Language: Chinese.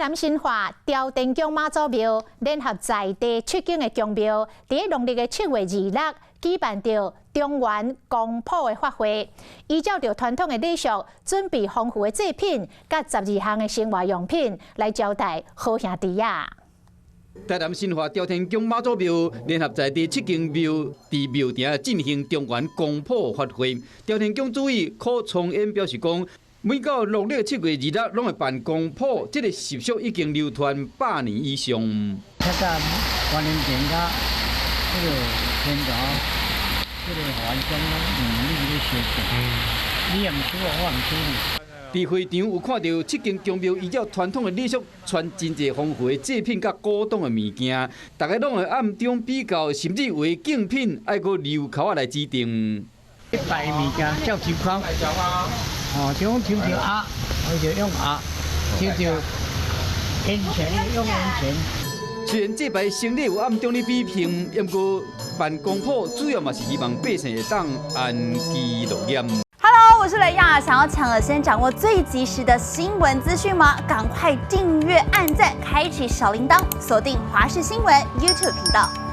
南新化朝天宫妈祖庙联合在地7间的宫庙，伫农历的7月26举办着中原公谱的法会，依照着传统的礼俗，准备丰富的祭品，甲12项的生活用品来招待好兄弟啊。 台南新化朝天宫妈祖庙联合在地7间庙，伫庙埕进行中原公谱法会。朝天宫主委柯崇彦表示讲，每到农历7月26，拢会办公谱，这个习俗已经流传100年以上。较早观音殿甲这个天朝，这个环境拢用力咧修建，你也唔处理，我唔处理。 伫会场有看到7间宫庙依照传统的礼俗，传真侪丰富的祭品甲古董的物件，大家拢会暗中比较，甚至为竞品爱个留口来指定。一摆物件照情况，像抽鸭，我就用鸭；抽烟钱用烟钱。虽然这摆生意有暗中咧比拼，不过办公谱主要嘛是希望百姓会当安居乐业。 Hello， 我是雷亚，想要抢先掌握最及时的新闻资讯吗？赶快订阅、按赞、开启小铃铛，锁定华视新闻 YouTube 频道。